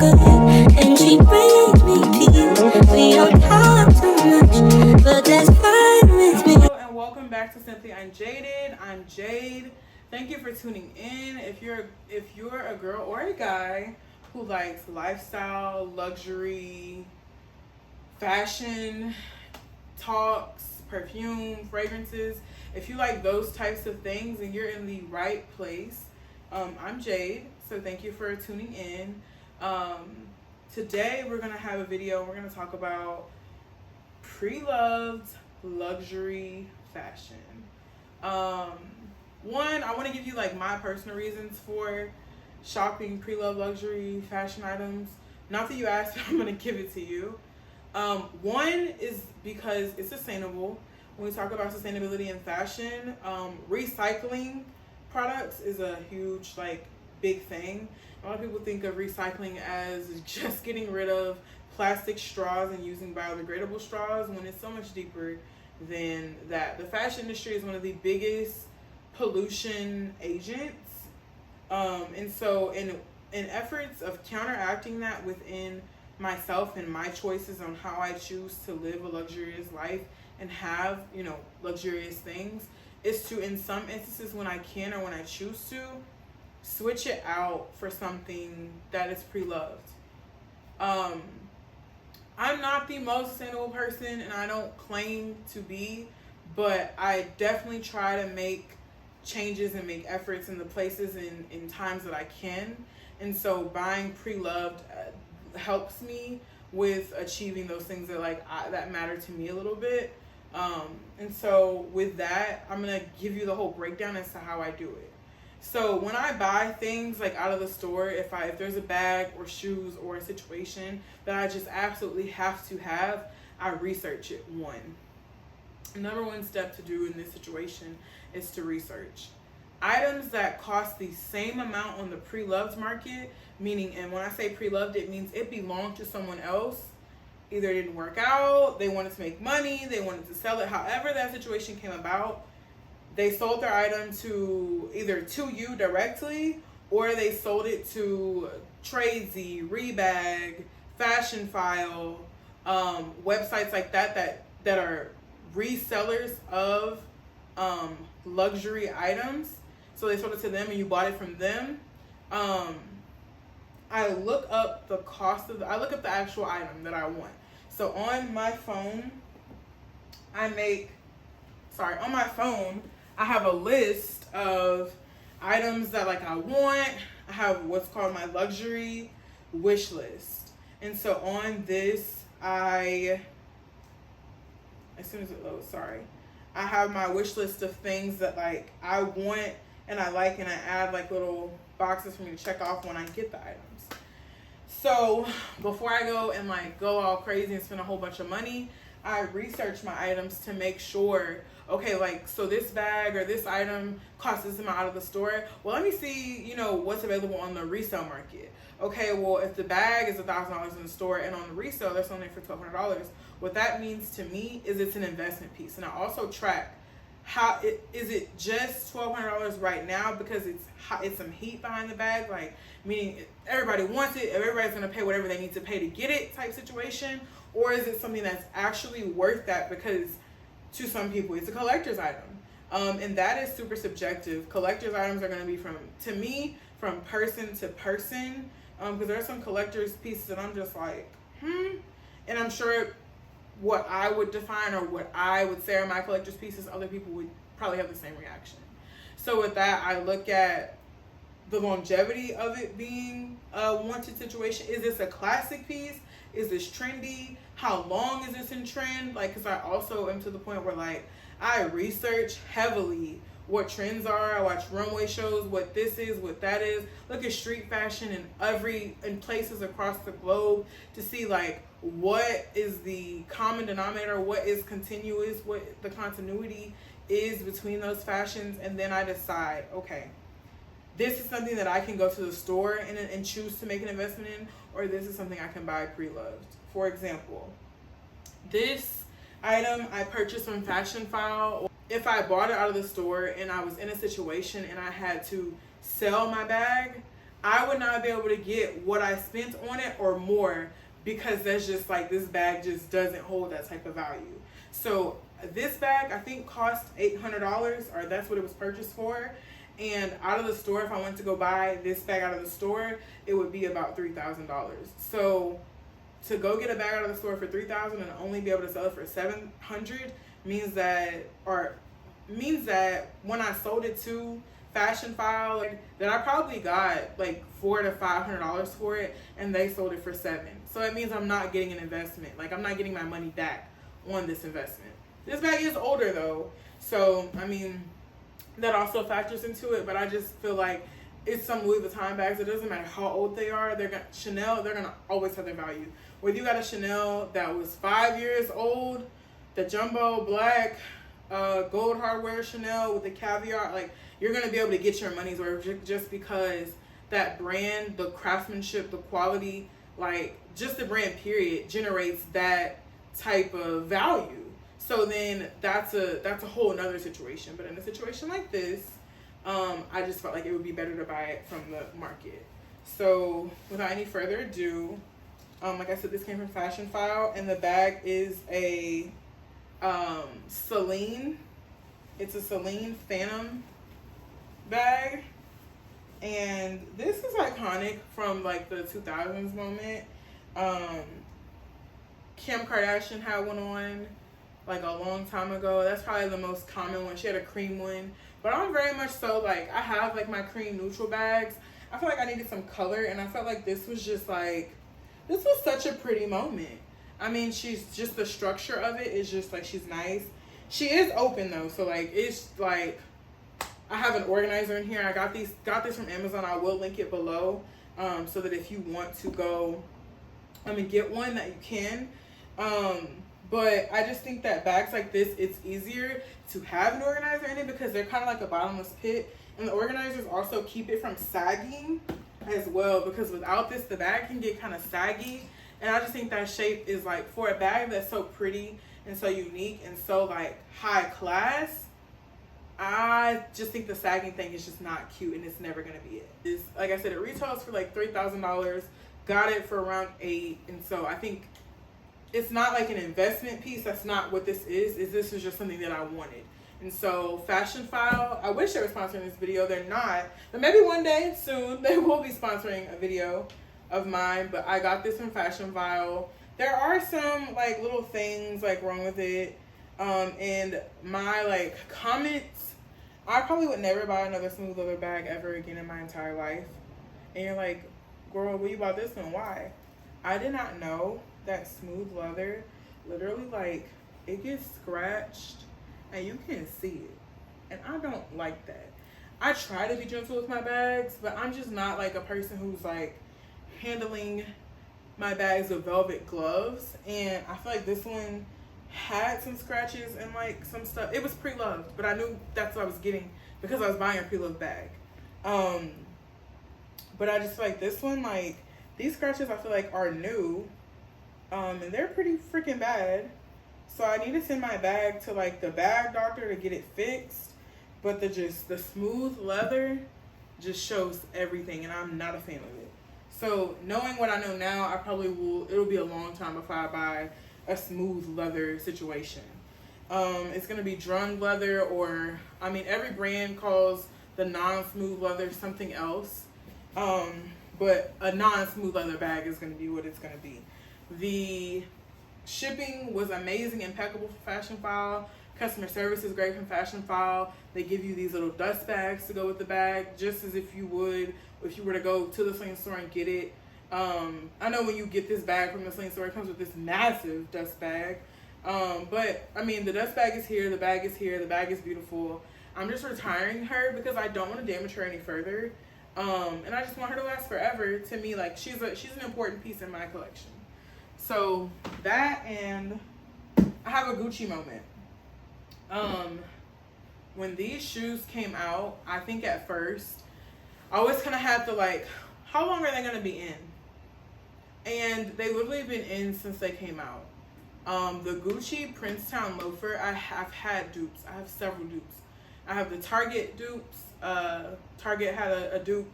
good, and she brings me peace. We don't talk too much, but that's fine with me. Hello and welcome back to Simply Unjaded. I'm Jade. Thank you for tuning in. If you're a girl or a guy who likes lifestyle, luxury, fashion, talks, perfume, fragrances, if you like those types of things, then you're in the right place. I'm Jade, so thank you for tuning in. Today we're going to have a video. We're going to talk about pre-loved luxury fashion. One, I want to give you like my personal reasons for shopping pre-loved luxury fashion items. Not that you asked, but I'm going to give it to you. One is because it's sustainable. When we talk about sustainability in fashion, recycling products is a huge, like, big thing. A lot of people think of recycling as just getting rid of plastic straws and using biodegradable straws, when it's so much deeper than that. The fashion industry is one of the biggest pollution agents. And so in efforts of counteracting that within myself and my choices on how I choose to live a luxurious life and have, luxurious things, is to, in some instances when I can or when I choose to, switch it out for something that is pre-loved. I'm not the most sustainable person, and I don't claim to be, but I definitely try to make changes and make efforts in the places and in times that I can. And so buying pre-loved helps me with achieving those things that that matter to me a little bit. And so with that, I'm gonna give you the whole breakdown as to how I do it. So when I buy things like out of the store, if there's a bag or shoes or a situation that I just absolutely have to have, I research it. Number one step to do in this situation is to research items that cost the same amount on the pre-loved market, meaning, and when I say pre-loved, it means it belonged to someone else. Either it didn't work out, they wanted to make money, they wanted to sell it, however that situation came about. They sold their item either to you directly, or they sold it to Tradesy, Rebag, Fashion File, websites like that are resellers of luxury items. So they sold it to them and you bought it from them. I look up the cost I look up the actual item that I want. So on my phone, I have a list of items that I want. I have what's called my luxury wish list. And so on this, as soon as it loads, I have my wish list of things that I want and I like, and I add little boxes for me to check off when I get the items. So before I go and go all crazy and spend a whole bunch of money, I research my items to make sure, okay, so this bag or this item costs this amount out of the store. Well, let me see, what's available on the resale market. Okay, well, if the bag is $1,000 in the store and on the resale, they're selling it for $1,200. What that means to me is it's an investment piece. And I also track is it just $1,200 right now because it's some heat behind the bag, meaning everybody wants it, everybody's gonna pay whatever they need to pay to get it type situation, or is it something that's actually worth that because to some people it's a collector's item, and that is super subjective. Collector's items are going to be from person to person, because there are some collector's pieces that I'm just and I'm sure what I would define or what I would say are my collector's pieces, other people would probably have the same reaction. So with that, I look at the longevity of it being a wanted situation. Is this a classic piece? Is this trendy? How long is this in trend? Because I also am to the point where I research heavily what trends are. I watch runway shows, what this is, what that is. Look at street fashion in places across the globe to see what is the common denominator, what is continuous, what the continuity is between those fashions, and then I decide, okay, this is something that I can go to the store and choose to make an investment in, or this is something I can buy pre-loved. For example, this item I purchased from Fashion File. If I bought it out of the store and I was in a situation and I had to sell my bag, I would not be able to get what I spent on it or more, because that's just like, this bag just doesn't hold that type of value. So this bag I think cost $800, or that's what it was purchased for. And out of the store, if I went to go buy this bag out of the store, it would be about $3,000. So to go get a bag out of the store for $3,000 and only be able to sell it for $700 means that when I sold it to Fashion File, like, that I probably got like $400 to $500 for it, and they sold it for $700. So it means I'm not getting an investment. Like, I'm not getting my money back on this investment. This bag is older though, so I mean, that also factors into it. But I just feel like it's some Louis Vuitton bags. It doesn't matter how old they are. Chanel, they're gonna always have their value. Whether you got a Chanel that was 5 years old, the jumbo black gold hardware Chanel with the caviar, like, you're gonna be able to get your money's worth just because that brand, the craftsmanship, the quality, like, just the brand period generates that type of value. So then that's a whole nother situation. But in a situation like this, I just felt like it would be better to buy it from the market. So without any further ado, like I said, this came from Fashion File, and the bag is a Celine. It's a Celine Phantom bag, and this is iconic from like the 2000s moment. Kim Kardashian had one on like a long time ago. That's probably the most common one. She had a cream one, but I'm very much so like, I have like my cream neutral bags. I feel like I needed some color, and I felt like this was just like, this was such a pretty moment. I mean, she's just, the structure of it is just like, she's nice. She is open though, so like, it's like, I have an organizer in here. I got this from Amazon. I will link it below, so that if you want to go and get one, that you can. But I just think that bags like this, it's easier to have an organizer in it because they're kind of like a bottomless pit. And the organizers also keep it from sagging as well, because without this, the bag can get kind of saggy. And I just think that shape is like, for a bag that's so pretty and so unique and so like high class, I just think the sagging thing is just not cute, and it's never gonna be it. It's, like I said, it retails for like $3,000. Got it for around $8,000, and so I think it's not like an investment piece. That's not what this is. This is just something that I wanted. And so Fashion File, I wish they were sponsoring this video. They're not, but maybe one day soon they will be sponsoring a video of mine. But I got this from Fashion File. There are some like little things like wrong with it. And my like comments, I probably would never buy another smooth leather bag ever again in my entire life. And you're like, girl, well, you bought this one, why? I did not know that smooth leather, literally, like, it gets scratched and you can see it. And I don't like that. I try to be gentle with my bags, but I'm just not like a person who's like handling my bags with velvet gloves. And I feel like this one had some scratches and like some stuff. It was pre-loved, but I knew that's what I was getting because I was buying a pre-loved bag. But I just feel like this one, like, these scratches I feel like are new, and they're pretty freaking bad. So I need to send my bag to like the bag doctor to get it fixed. But the smooth leather just shows everything, and I'm not a fan of it. So knowing what I know now, it'll be a long time before I buy a smooth leather situation. It's gonna be drum leather, or I mean, every brand calls the non-smooth leather something else. But a non-smooth leather bag is gonna be what it's gonna be. The shipping was amazing, impeccable for Fashion File. Customer service is great from Fashion File. They give you these little dust bags to go with the bag, just as if you would if you were to go to the Celine store and get it. I know when you get this bag from the Celine store, it comes with this massive dust bag. But I mean, the dust bag is here, the bag is here, the bag is beautiful. I'm just retiring her because I don't want to damage her any further. And I just want her to last forever. To me, like, she's an important piece in my collection. So that, and I have a Gucci moment. When these shoes came out, I think at first I always kind of had to like, how long are they gonna be in? And they literally been in since they came out. The Gucci Princetown loafer, I have had dupes. I have several dupes. I have the Target dupes. Target had a dupe,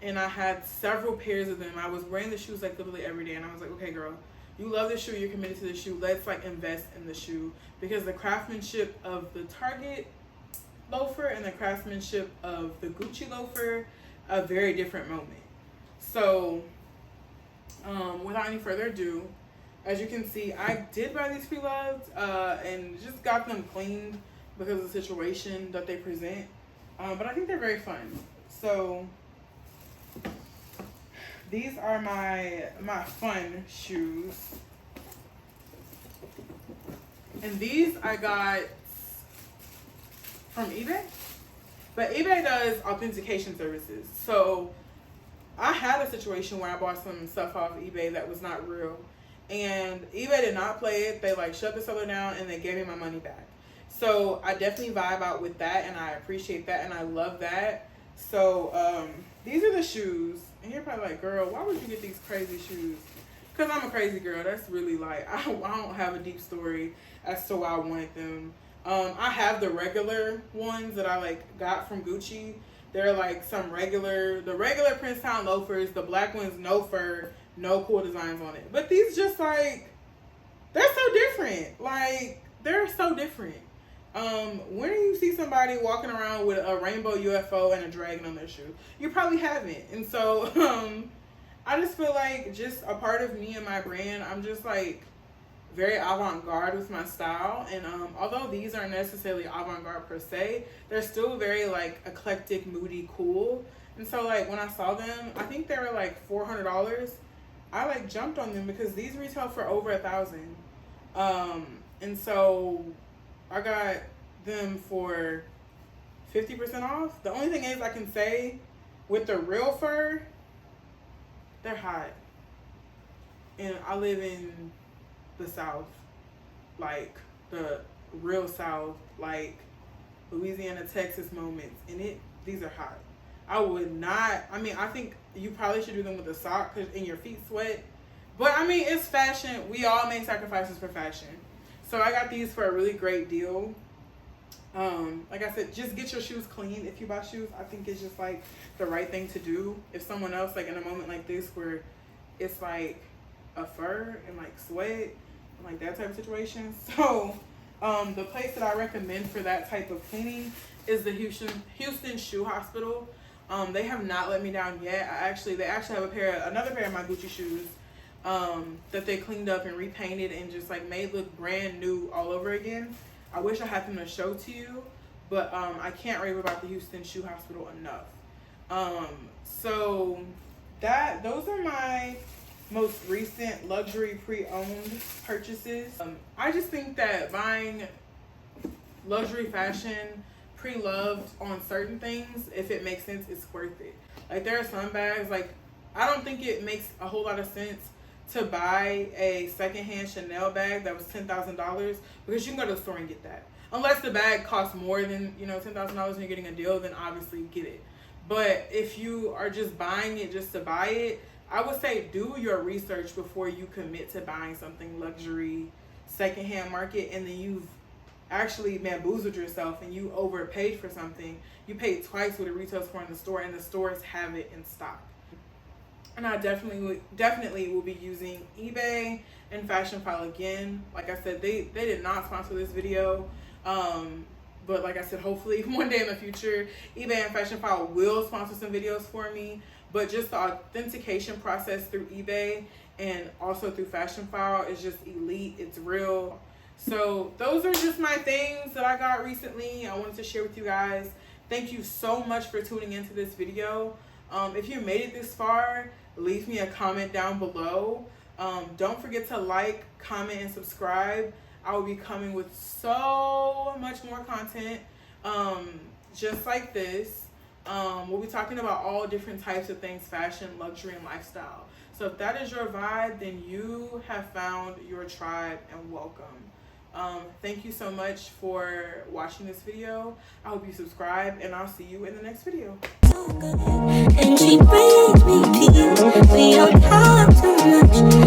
and I had several pairs of them. I was wearing the shoes like literally every day, and I was like, okay, girl, you love this shoe, you're committed to the shoe, let's like invest in the shoe, because the craftsmanship of the Target loafer and the craftsmanship of the Gucci loafer, a very different moment. So without any further ado, as you can see, I did buy these Preloved and just got them cleaned because of the situation that they present, but I think they're very fun. So these are my fun shoes, and these I got from eBay, but eBay does authentication services. So I had a situation where I bought some stuff off eBay that was not real, and eBay did not play it. They like shut the seller down and they gave me my money back. So I definitely vibe out with that, and I appreciate that, and I love that. So these are the shoes, and you're probably like, girl, why would you get these crazy shoes? Because I'm a crazy girl. That's really like, I don't have a deep story as to why I wanted them. I have the regular ones that I like got from Gucci. They're like the regular Princetown loafers, the black ones, no fur, no cool designs on it. But these just like, they're so different. Like, they're so different. When do you see somebody walking around with a rainbow UFO and a dragon on their shoe? You probably haven't. And so I just feel like just a part of me and my brand, I'm just like very avant-garde with my style. And although these aren't necessarily avant-garde per se, they're still very like eclectic, moody, cool. And so like when I saw them, I think they were like $400. I like jumped on them because these retail for over $1,000. And so I got them for 50% off. The only thing is I can say with the real fur, they're hot. And I live in the South, like the real South, like Louisiana, Texas moments, and these are hot. I would not, I mean, I think you probably should do them with a sock because your feet sweat. But I mean, it's fashion. We all make sacrifices for fashion. So I got these for a really great deal. Like I said, just get your shoes clean if you buy shoes. I think it's just like the right thing to do. If someone else, like in a moment like this where it's like a fur and like sweat and like that type of situation. So the place that I recommend for that type of cleaning is the Houston Shoe Hospital. They have not let me down yet. They actually have another pair of my Gucci shoes that they cleaned up and repainted and just like made look brand new all over again. I wish I had them to show to you, but I can't rave about the Houston Shoe Hospital enough. So those are my most recent luxury pre-owned purchases. I just think that buying luxury fashion pre-loved on certain things, if it makes sense, it's worth it. Like there are some bags, like I don't think it makes a whole lot of sense to buy a secondhand Chanel bag that was $10,000 because you can go to the store and get that. Unless the bag costs more than, $10,000 and you're getting a deal, then obviously get it. But if you are just buying it just to buy it, I would say do your research before you commit to buying something luxury secondhand market, and then you've actually bamboozled yourself and you overpaid for something. You paid twice what it retails for in the store, and the stores have it in stock. And I definitely will be using eBay and Fashion File again. Like I said, they did not sponsor this video. But like I said, hopefully one day in the future, eBay and Fashion File will sponsor some videos for me. But just the authentication process through eBay and also through Fashion File is just elite. It's real. So those are just my things that I got recently. I wanted to share with you guys. Thank you so much for tuning into this video. If you made it this far, leave me a comment down below. Don't forget to like, comment, and subscribe. I will be coming with so much more content just like this. We'll be talking about all different types of things, fashion, luxury, and lifestyle. So if that is your vibe, then you have found your tribe, and welcome. Thank you so much for watching this video. I hope you subscribe, and I'll see you in the next video. And she brings me peace. We don't talk too much.